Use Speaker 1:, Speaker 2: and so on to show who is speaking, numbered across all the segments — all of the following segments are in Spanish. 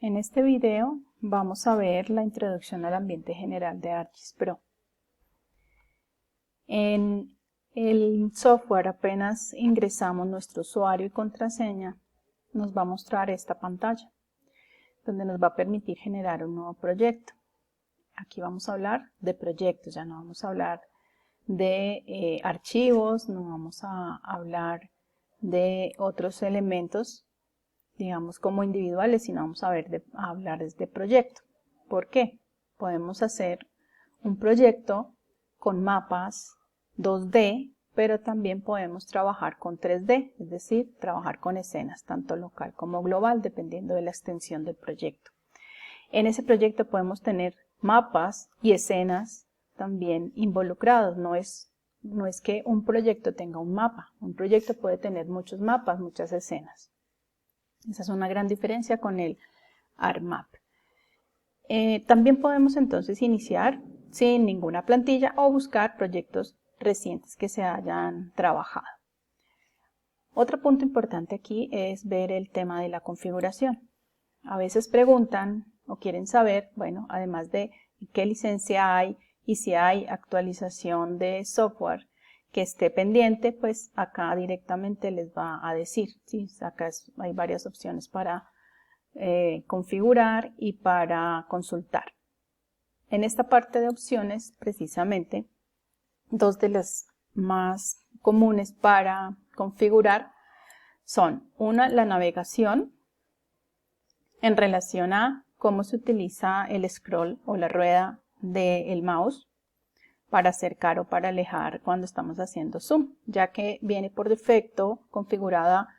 Speaker 1: En este video vamos a ver la introducción al ambiente general de ArcGIS Pro. En el software, apenas ingresamos nuestro usuario y contraseña, nos va a mostrar esta pantalla, donde nos va a permitir generar un nuevo proyecto. Aquí vamos a hablar de proyectos, ya no vamos a hablar de archivos, no vamos a hablar de otros elementos, digamos como individuales, sino vamos a hablar de proyecto. ¿Por qué? Podemos hacer un proyecto con mapas 2D, pero también podemos trabajar con 3D, es decir, trabajar con escenas, tanto local como global, dependiendo de la extensión del proyecto. En ese proyecto podemos tener mapas y escenas también involucrados. No es que un proyecto tenga un mapa. Un proyecto puede tener muchos mapas, muchas escenas. Esa es una gran diferencia con el ArcMap. También podemos entonces iniciar sin ninguna plantilla o buscar proyectos recientes que se hayan trabajado. Otro punto importante aquí es ver el tema de la configuración. A veces preguntan o quieren saber, bueno, además de qué licencia hay y si hay actualización de software que esté pendiente, pues acá directamente les va a decir, ¿sí? Acá hay varias opciones para configurar y para consultar. En esta parte de opciones, precisamente, dos de las más comunes para configurar son una, la navegación, en relación a cómo se utiliza el scroll o la rueda del mouse para acercar o para alejar cuando estamos haciendo zoom, ya que viene por defecto configurada,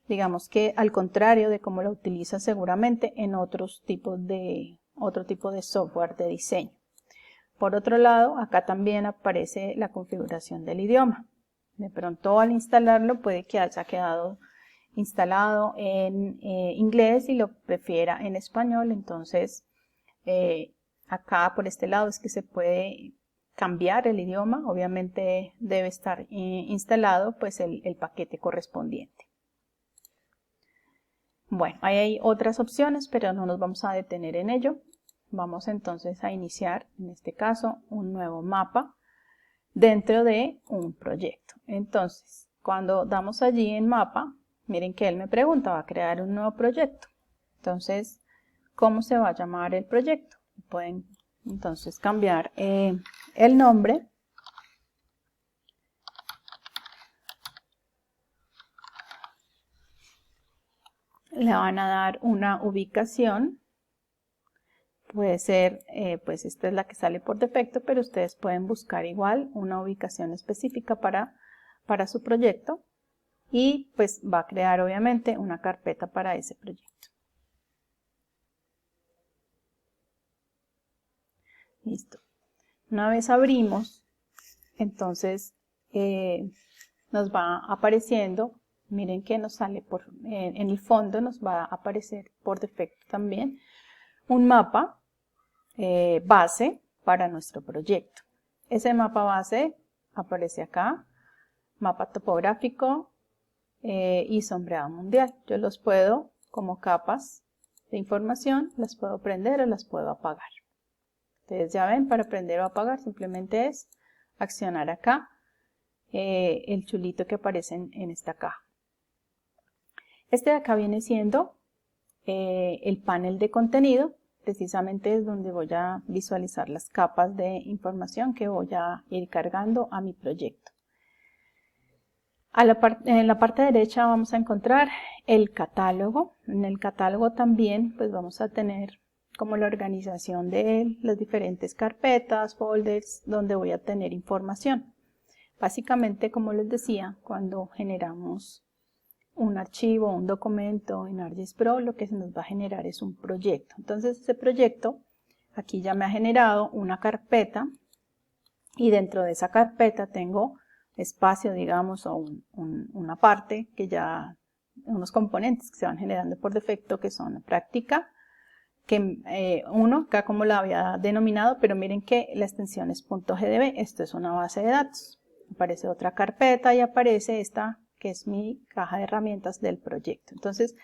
Speaker 1: digamos que al contrario de cómo la utiliza seguramente en otro tipo de software de diseño. Por otro lado, acá también aparece la configuración del idioma. De pronto al instalarlo puede que haya quedado instalado en inglés y lo prefiera en español, entonces acá por este lado es que se puede cambiar el idioma. Obviamente debe estar instalado pues el paquete correspondiente. Bueno, ahí hay otras opciones, pero no nos vamos a detener en ello. Vamos entonces a iniciar, en este caso, un nuevo mapa dentro de un proyecto. Entonces, cuando damos allí en mapa, miren que él me pregunta, va a crear un nuevo proyecto. Entonces, ¿cómo se va a llamar el proyecto? Pueden entonces cambiar el nombre. Le van a dar una ubicación. Puede ser, pues esta es la que sale por defecto, pero ustedes pueden buscar igual una ubicación específica para su proyecto. Y pues va a crear obviamente una carpeta para ese proyecto. Listo. Una vez abrimos, entonces nos va apareciendo, miren que nos sale en el fondo, nos va a aparecer por defecto también un mapa base para nuestro proyecto. Ese mapa base aparece acá, mapa topográfico y sombreado mundial. Yo los puedo, como capas de información, las puedo prender o las puedo apagar. Ustedes ya ven, para prender o apagar simplemente es accionar acá el chulito que aparece en esta caja. Este de acá viene siendo el panel de contenido, precisamente es donde voy a visualizar las capas de información que voy a ir cargando a mi proyecto. En la parte derecha vamos a encontrar el catálogo. En el catálogo también pues vamos a tener como la organización de las diferentes carpetas, folders, donde voy a tener información. Básicamente, como les decía, cuando generamos un archivo, un documento en ArcGIS Pro, lo que se nos va a generar es un proyecto. Entonces ese proyecto aquí ya me ha generado una carpeta y dentro de esa carpeta tengo espacio, digamos, o una parte que ya, unos componentes que se van generando por defecto, que son práctica, que uno acá como la había denominado, pero miren que la extensión es .gdb, esto es una base de datos. Aparece otra carpeta y aparece esta que es mi caja de herramientas del proyecto. Entonces,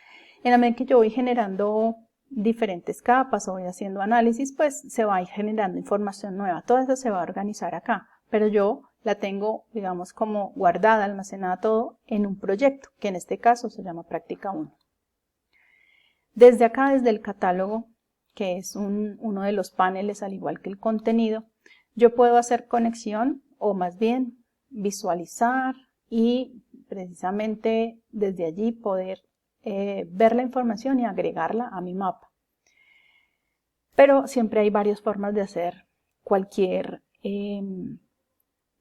Speaker 1: en la medida que yo voy generando diferentes capas o voy haciendo análisis, pues se va a ir generando información nueva. Todo eso se va a organizar acá, pero yo la tengo, digamos, como guardada, almacenada todo en un proyecto, que en este caso se llama práctica 1. Desde acá, desde el catálogo, que es uno de los paneles, al igual que el contenido, yo puedo hacer conexión o más bien visualizar y precisamente desde allí poder ver la información y agregarla a mi mapa. Pero siempre hay varias formas de hacer cualquier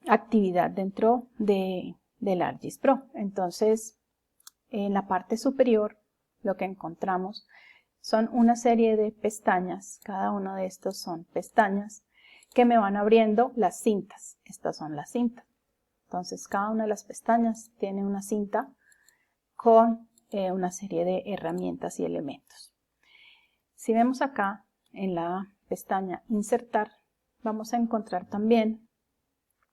Speaker 1: actividad dentro del ArcGIS Pro. Entonces, en la parte superior lo que encontramos son una serie de pestañas. Cada uno de estos son pestañas que me van abriendo las cintas. Estas son las cintas. Entonces, cada una de las pestañas tiene una cinta con una serie de herramientas y elementos. Si vemos acá en la pestaña Insertar, vamos a encontrar también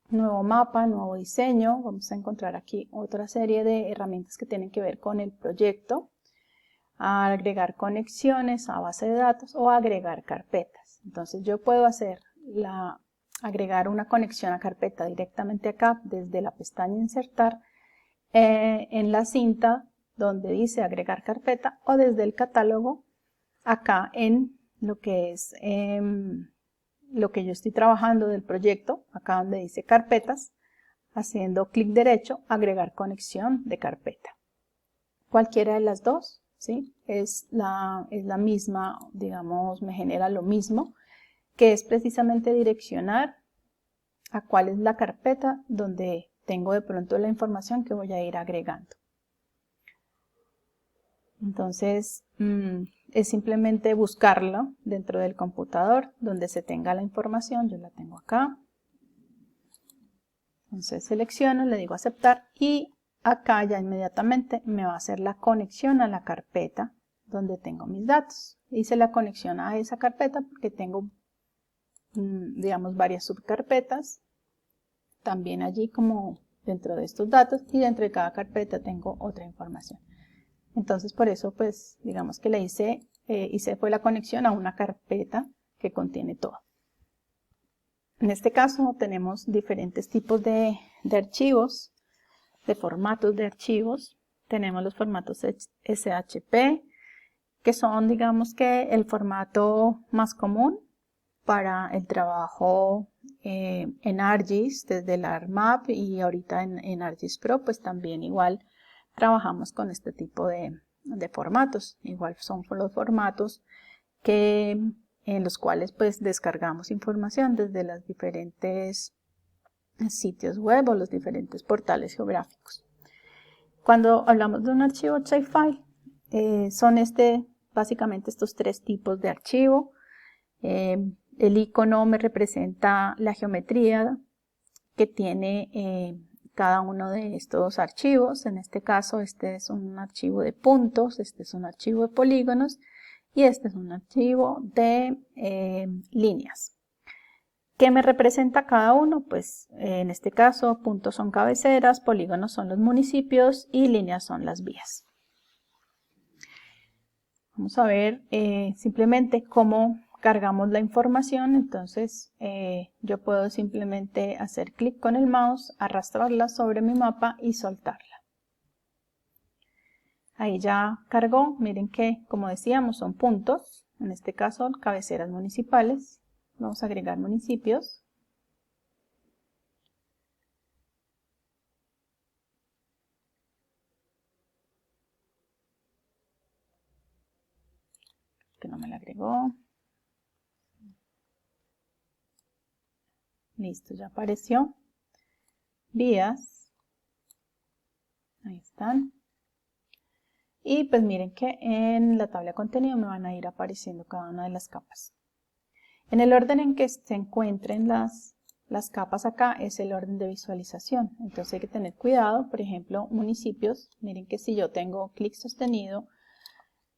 Speaker 1: nuevo mapa, nuevo diseño. Vamos a encontrar aquí otra serie de herramientas que tienen que ver con el proyecto, a agregar conexiones a base de datos o agregar carpetas. Entonces yo puedo agregar una conexión a carpeta directamente acá desde la pestaña Insertar en la cinta donde dice agregar carpeta o desde el catálogo acá en lo que es lo que yo estoy trabajando del proyecto, acá donde dice carpetas, haciendo clic derecho, agregar conexión de carpeta. Cualquiera de las dos, ¿sí? Es la misma, digamos, me genera lo mismo, que es precisamente direccionar a cuál es la carpeta donde tengo de pronto la información que voy a ir agregando. Entonces, es simplemente buscarlo dentro del computador donde se tenga la información. Yo la tengo acá. Entonces selecciono, le digo aceptar y acá ya inmediatamente me va a hacer la conexión a la carpeta donde tengo mis datos. Hice la conexión a esa carpeta porque tengo, digamos, varias subcarpetas. También allí como dentro de estos datos y dentro de cada carpeta tengo otra información. Entonces por eso pues digamos que le hice fue la conexión a una carpeta que contiene todo. En este caso tenemos diferentes tipos de archivos, de formatos de archivos. Tenemos los formatos SHP, que son digamos que el formato más común para el trabajo en ArcGIS desde el ArcMap y ahorita en ArcGIS Pro pues también igual trabajamos con este tipo de formatos. Igual son los formatos en los cuales pues descargamos información desde los diferentes sitios web o los diferentes portales geográficos. Cuando hablamos de un archivo shapefile, son básicamente estos tres tipos de archivo. El icono me representa la geometría que tiene cada uno de estos archivos. En este caso, este es un archivo de puntos, este es un archivo de polígonos y este es un archivo de líneas. ¿Qué me representa cada uno? Pues en este caso, puntos son cabeceras, polígonos son los municipios y líneas son las vías. Vamos a ver simplemente cómo cargamos la información. Entonces yo puedo simplemente hacer clic con el mouse, arrastrarla sobre mi mapa y soltarla. Ahí ya cargó. Miren que, como decíamos, son puntos, en este caso cabeceras municipales. Vamos a agregar municipios. Que no me la agregó. Listo, ya apareció. Vías. Ahí están. Y pues miren que en la tabla de contenido me van a ir apareciendo cada una de las capas. En el orden en que se encuentren las capas acá es el orden de visualización. Entonces hay que tener cuidado. Por ejemplo, municipios. Miren que si yo tengo clic sostenido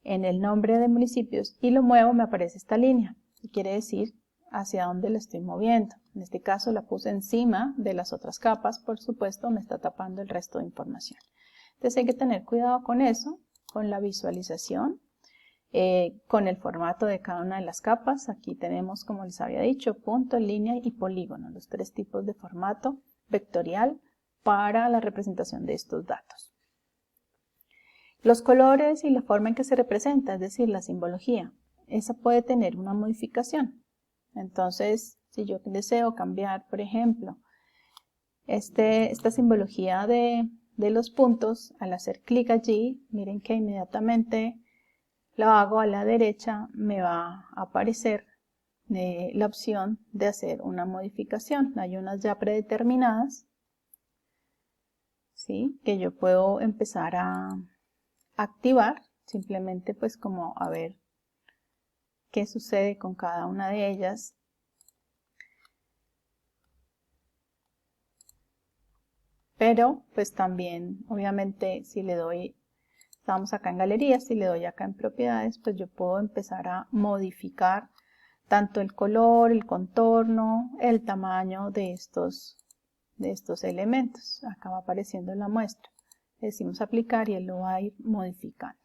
Speaker 1: en el nombre de municipios y lo muevo, me aparece esta línea. Y quiere decir hacia dónde la estoy moviendo. En este caso la puse encima de las otras capas. Por supuesto, me está tapando el resto de información. Entonces hay que tener cuidado con eso, con la visualización. con el formato de cada una de las capas. Aquí tenemos, como les había dicho, punto, línea y polígono, los tres tipos de formato vectorial para la representación de estos datos. Los colores y la forma en que se representa, es decir, la simbología, esa puede tener una modificación. Entonces, si yo deseo cambiar, por ejemplo, esta simbología de los puntos, al hacer clic allí, miren que inmediatamente lo hago a la derecha, me va a aparecer la opción de hacer una modificación. Hay unas ya predeterminadas, ¿sí?, que yo puedo empezar a activar, simplemente pues como a ver qué sucede con cada una de ellas. Pero pues también, obviamente, si le doy, estamos acá en galerías, si le doy acá en propiedades, pues yo puedo empezar a modificar tanto el color, el contorno, el tamaño de estos elementos. Acá va apareciendo la muestra. Le decimos aplicar y él lo va a ir modificando.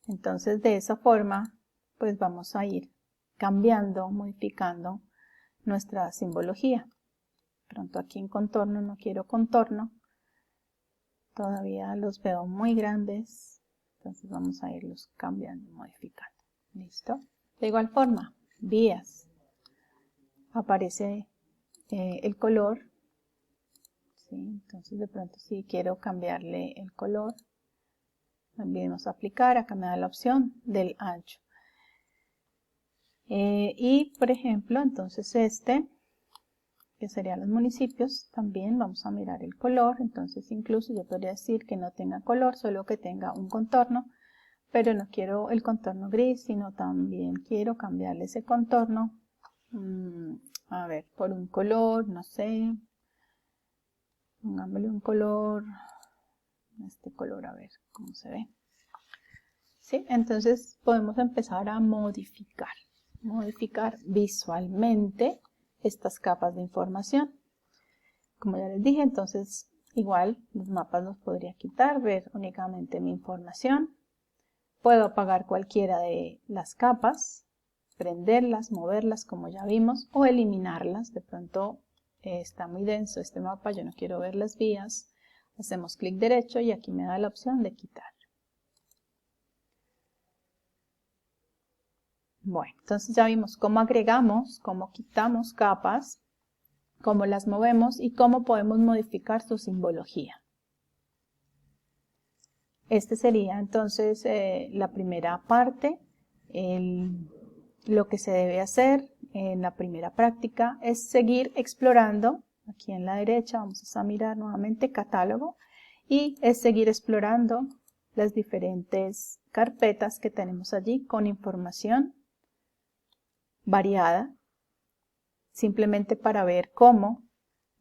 Speaker 1: Entonces de esa forma pues vamos a ir cambiando, modificando nuestra simbología. Pronto aquí en contorno no quiero contorno, todavía los veo muy grandes, entonces vamos a irlos cambiando, modificando. ¿Listo? De igual forma, vías, aparece el color, ¿sí? Entonces de pronto si quiero cambiarle el color, también vamos a aplicar, acá me da la opción del ancho. Y por ejemplo, entonces que serían los municipios, también vamos a mirar el color. Entonces incluso yo podría decir que no tenga color, solo que tenga un contorno, pero no quiero el contorno gris, sino también quiero cambiarle ese contorno, a ver, por un color, no sé, pongámosle un color, este color, a ver cómo se ve. ¿Sí? Entonces podemos empezar a modificar visualmente estas capas de información. Como ya les dije, entonces igual los mapas los podría quitar, ver únicamente mi información. Puedo apagar cualquiera de las capas, prenderlas, moverlas como ya vimos, o eliminarlas. De pronto está muy denso este mapa, yo no quiero ver las vías. Hacemos clic derecho y aquí me da la opción de quitar. Bueno, entonces ya vimos cómo agregamos, cómo quitamos capas, cómo las movemos y cómo podemos modificar su simbología. Este sería entonces la primera parte. Lo que se debe hacer en la primera práctica es seguir explorando. Aquí en la derecha vamos a mirar nuevamente catálogo y es seguir explorando las diferentes carpetas que tenemos allí con información variada, simplemente para ver cómo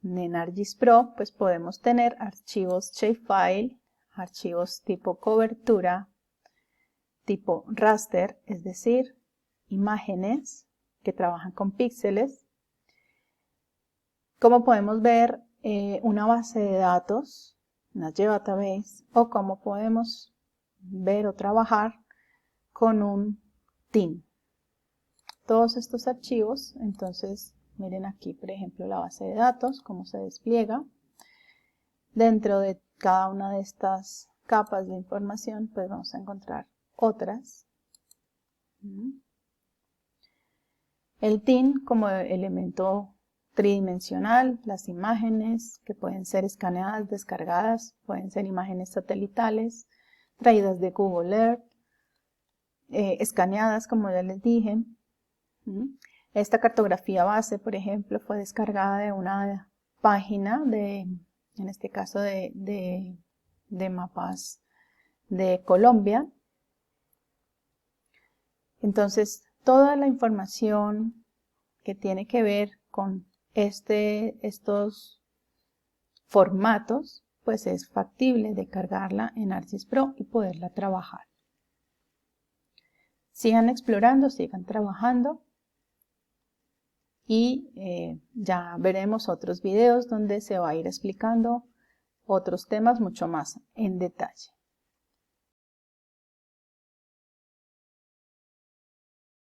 Speaker 1: en ArcGIS Pro pues podemos tener archivos shapefile, archivos tipo cobertura, tipo raster, es decir, imágenes que trabajan con píxeles. Cómo podemos ver una base de datos, una geodatabase, o cómo podemos ver o trabajar con un TIN. Todos estos archivos, entonces miren aquí por ejemplo la base de datos, cómo se despliega. Dentro de cada una de estas capas de información pues vamos a encontrar otras. El TIN como elemento tridimensional, las imágenes que pueden ser escaneadas, descargadas, pueden ser imágenes satelitales, traídas de Google Earth, escaneadas como ya les dije. Esta cartografía base, por ejemplo, fue descargada de una página en este caso de mapas de Colombia. Entonces, toda la información que tiene que ver con estos formatos, pues es factible de cargarla en ArcGIS Pro y poderla trabajar. Sigan explorando, sigan trabajando y ya veremos otros videos donde se va a ir explicando otros temas mucho más en detalle.